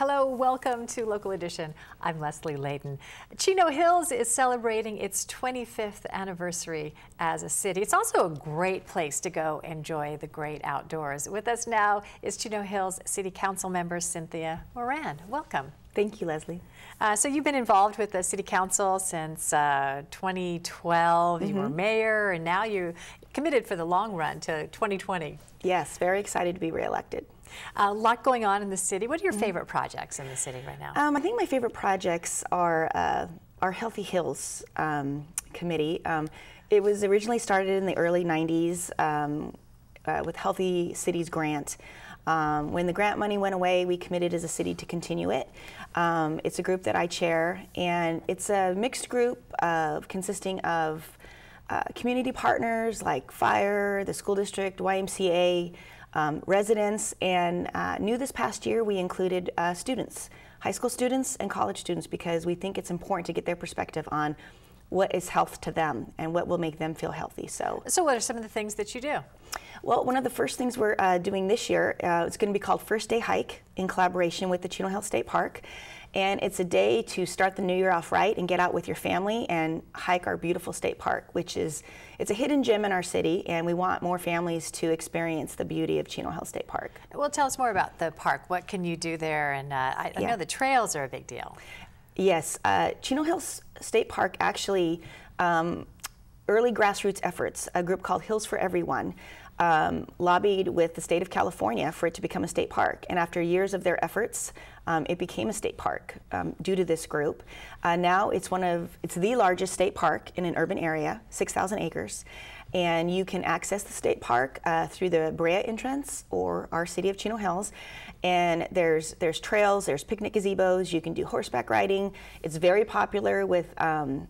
Hello, welcome to Local Edition. I'm Leslie Leyton. Chino Hills is celebrating its 25th anniversary as a city. It's also a great place to go enjoy the great outdoors. With us now is Chino Hills City Council member Cynthia Moran. Welcome. Thank you, Leslie. So you've been involved with the City Council since 2012. You were mayor, and now you're committed for the long run to 2020. Yes, very excited to be reelected. A lot going on in the city. What are your favorite projects in the city right now? I think my favorite projects are our Healthy Hills committee. It was originally started in the early 90s with Healthy Cities grant. When the grant money went away, we committed as a city to continue it. It's a group that I chair, and it's a mixed group consisting of community partners like fire, the school district, YMCA, residents, and new this past year we included students, high school students and college students, because we think it's important to get their perspective on what is health to them and what will make them feel healthy. So what are some of the things that you do? Well, one of the first things we're doing this year, it's going to be called First Day Hike in collaboration with the Chino Hills State Park. And it's a day to start the new year off right and get out with your family and hike our beautiful state park, which is, it's a hidden gem in our city, and we want more families to experience the beauty of Chino Hills State Park. Well, tell us more about the park. What can you do there? And I know the trails are a big deal. Yes, Chino Hills State Park actually, early grassroots efforts, a group called Hills for Everyone, lobbied with the state of California for it to become a state park. And after years of their efforts, it became a state park due to this group. Now it's the largest state park in an urban area, 6,000 acres. And you can access the state park through the Brea entrance or our city of Chino Hills. And there's trails, there's picnic gazebos, you can do horseback riding. It's very popular with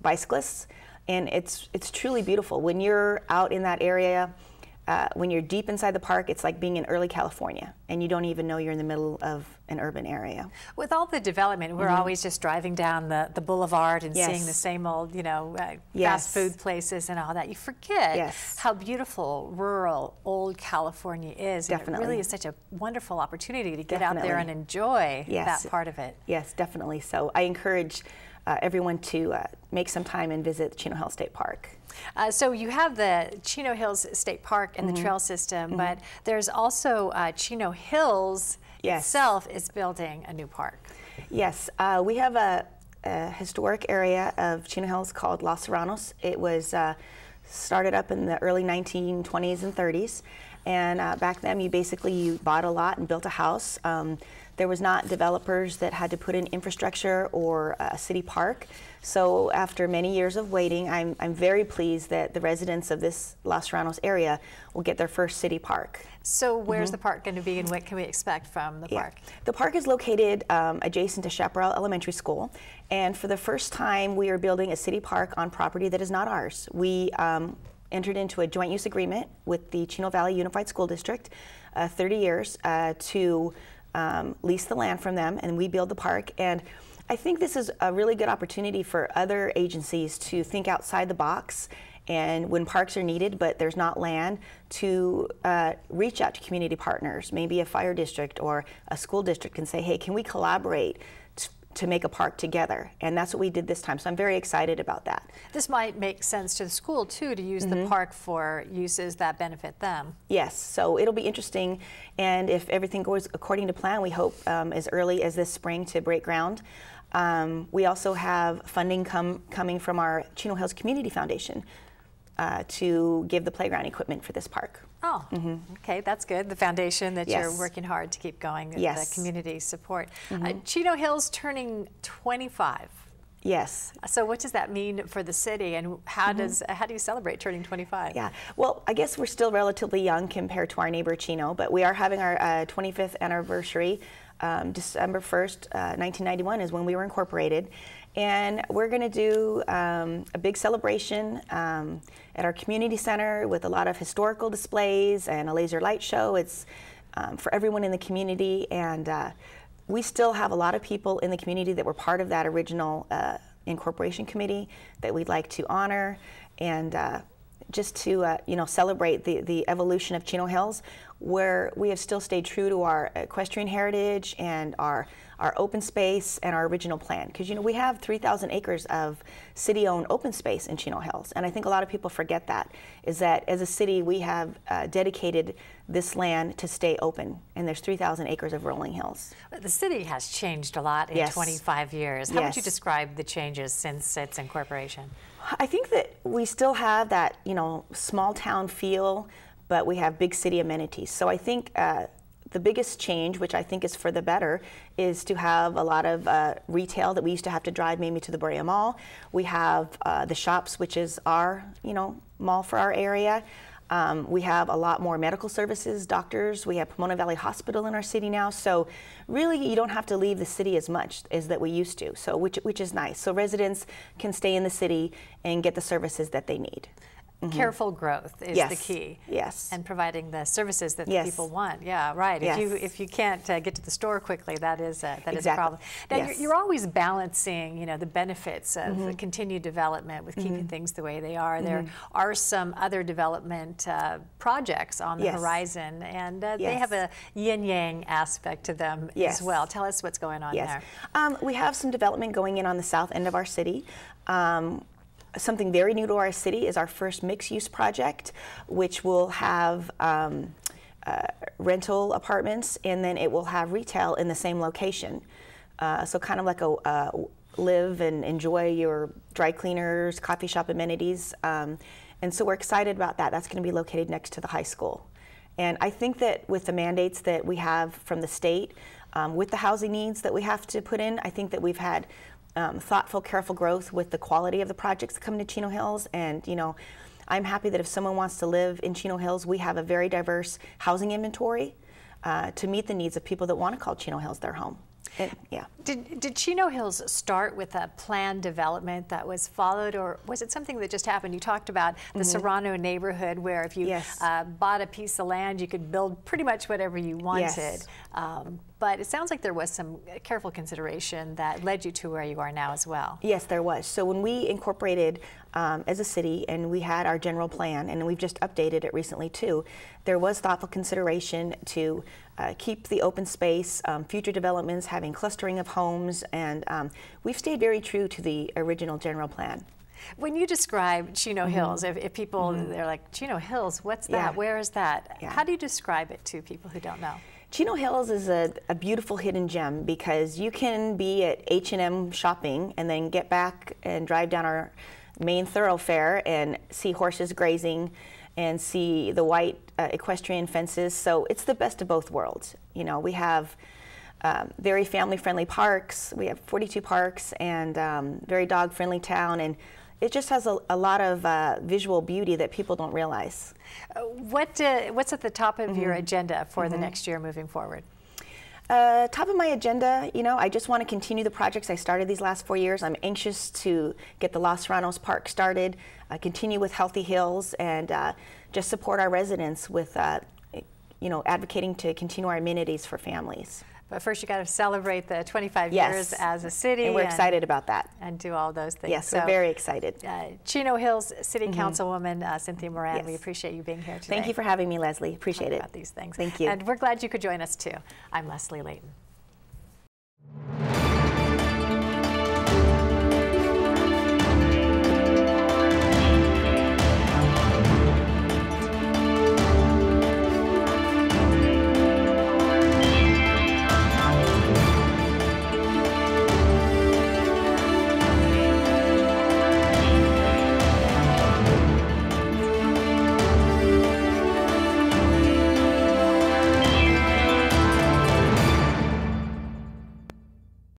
bicyclists, and it's truly beautiful. When you're out in that area, when you're deep inside the park, it's like being in early California, and you don't even know you're in the middle of an urban area. With all the development, we're always just driving down the boulevard and seeing the same old, fast food places and all that. You forget how beautiful rural old California is. Definitely. And it really is such a wonderful opportunity to get out there and enjoy that part of it. Yes, definitely. So I encourage everyone to make some time and visit Chino Hills State Park. So you have the Chino Hills State Park and the trail system, but there's also Chino Hills itself is building a new park. Yes, we have a historic area of Chino Hills called Los Serranos. It was started up in the early 1920s and 30s, and back then you bought a lot and built a house. There was not developers that had to put in infrastructure or a city park. So after many years of waiting, I'm very pleased that the residents of this Los Serranos area will get their first city park. So where's the park going to be, and what can we expect from the park? The park is located adjacent to Chaparral Elementary School, and for the first time we are building a city park on property that is not ours. We entered into a joint use agreement with the Chino Valley Unified School District, 30 years, to lease the land from them, and we build the park. And I think this is a really good opportunity for other agencies to think outside the box, and when parks are needed but there's not land, to reach out to community partners, maybe a fire district or a school district, and say, hey, can we collaborate to make a park together? And that's what we did this time, so I'm very excited about that. This might make sense to the school too, to use the park for uses that benefit them. Yes, so it'll be interesting, and if everything goes according to plan, we hope as early as this spring to break ground. We also have funding coming from our Chino Hills Community Foundation to give the playground equipment for this park. Oh, okay, that's good. The foundation that you're working hard to keep going, the community support. Chino Hills turning 25. Yes. So what does that mean for the city, and how do you celebrate turning 25? Yeah, well, I guess we're still relatively young compared to our neighbor Chino, but we are having our 25th anniversary. December 1st, 1991 is when we were incorporated, and we're going to do a big celebration at our community center with a lot of historical displays and a laser light show. It's for everyone in the community, and we still have a lot of people in the community that were part of that original incorporation committee that we'd like to honor, and just to celebrate the evolution of Chino Hills. where we have still stayed true to our equestrian heritage and our open space and our original plan. Because, you know, we have 3,000 acres of city-owned open space in Chino Hills, and I think a lot of people forget that, is that as a city we have dedicated this land to stay open, and there's 3,000 acres of rolling hills. The city has changed a lot in 25 years. How would you describe the changes since its incorporation? I think that we still have that, you know, small town feel, but we have big city amenities. So I think the biggest change, which I think is for the better, is to have a lot of retail that we used to have to drive maybe to the Brea Mall. We have the shops, which is our, you know, mall for our area. We have a lot more medical services, doctors. We have Pomona Valley Hospital in our city now. So really, you don't have to leave the city as much as that we used to. So which is nice. So residents can stay in the city and get the services that they need. Careful growth is the key. Yes. And providing the services that the people want. Yeah, right. If you can't get to the store quickly, that is a problem. Now you're always balancing, you know, the benefits of the continued development with keeping things the way they are. There are some other development projects on the horizon, and they have a yin-yang aspect to them as well. Tell us what's going on there. We have some development going in on the south end of our city. Something very new to our city is our first mixed-use project, which will have rental apartments, and then it will have retail in the same location. So kind of like a live and enjoy your dry cleaners, coffee shop amenities. And so we're excited about that. That's going to be located next to the high school. And I think that with the mandates that we have from the state, with the housing needs that we have to put in, I think that we've had thoughtful, careful growth with the quality of the projects that come to Chino Hills. And, you know, I'm happy that if someone wants to live in Chino Hills, we have a very diverse housing inventory to meet the needs of people that want to call Chino Hills their home. And, Did Chino Hills start with a planned development that was followed, or was it something that just happened? You talked about the Serrano neighborhood, where if you bought a piece of land, you could build pretty much whatever you wanted. But it sounds like there was some careful consideration that led you to where you are now as well. Yes, there was. So when we incorporated as a city and we had our general plan, and we've just updated it recently too, there was thoughtful consideration to keep the open space, future developments, having clustering of homes, and we've stayed very true to the original general plan. When you describe Chino Hills, if people, they're like, Chino Hills, what's that? Where is that? How do you describe it to people who don't know? Chino Hills is a beautiful hidden gem, because you can be at H&M shopping and then get back and drive down our main thoroughfare and see horses grazing and see the white equestrian fences. So it's the best of both worlds. You know, we have very family-friendly parks. We have 42 parks, and very dog-friendly town, and it just has a lot of visual beauty that people don't realize. What's at the top of your agenda for the next year moving forward? Top of my agenda, you know, I just want to continue the projects I started these last 4 years. I'm anxious to get the Los Serranos Park started, continue with Healthy Hills, and just support our residents with, you know, advocating to continue our amenities for families. But first, you got to celebrate the 25 years as a city. And we're excited about that. And do all those things. Yes, so, we're very excited. Chino Hills City Councilwoman Cynthia Moran, we appreciate you being here today. Thank you for having me, Leslie. Appreciate it. About these things. Thank you. And we're glad you could join us too. I'm Leslie Leyton.